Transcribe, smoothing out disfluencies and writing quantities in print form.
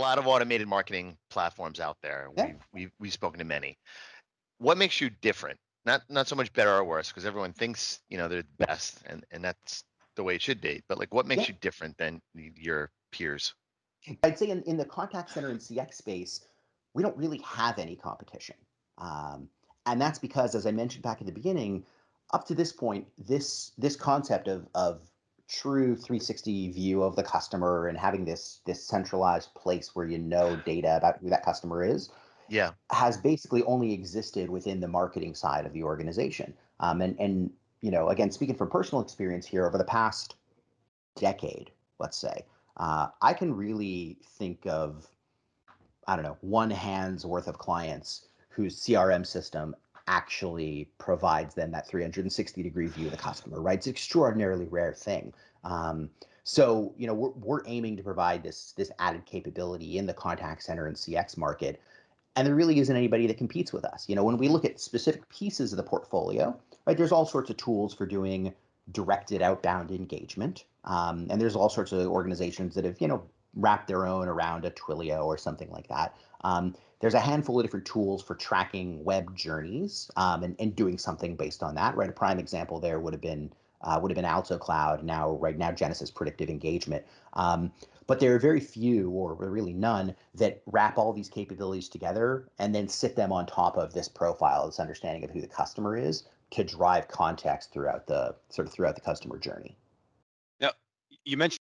lot of automated marketing platforms out there. Yeah. We've spoken to many. What makes you different? Not so much better or worse, because everyone thinks they're the best, and that's the way it should be. But like, what makes Yeah. you different than your peers? I'd say in the contact center and CX space, we don't really have any competition. Um, and that's because, as I mentioned back at the beginning, up to this point, this concept of true 360 view of the customer and having this centralized place where you know data about who that customer is Yeah, has basically only existed within the marketing side of the organization. And again, speaking from personal experience here, over the past decade, let's say, I can really think of, I don't know, one hand's worth of clients whose CRM system actually provides them that 360-degree view of the customer, right? It's an extraordinarily rare thing. We're aiming to provide this added capability in the contact center and CX market, and there really isn't anybody that competes with us. When we look at specific pieces of the portfolio, right, there's all sorts of tools for doing directed outbound engagement. And there's all sorts of organizations that have, wrapped their own around a Twilio or something like that. There's a handful of different tools for tracking web journeys, and doing something based on that, right? A prime example there would have been Alto Cloud. Right now, Genesis Predictive Engagement. But there are very few, or really none, that wrap all these capabilities together and then sit them on top of this profile, this understanding of who the customer is, to drive context throughout the customer journey. Now, you mentioned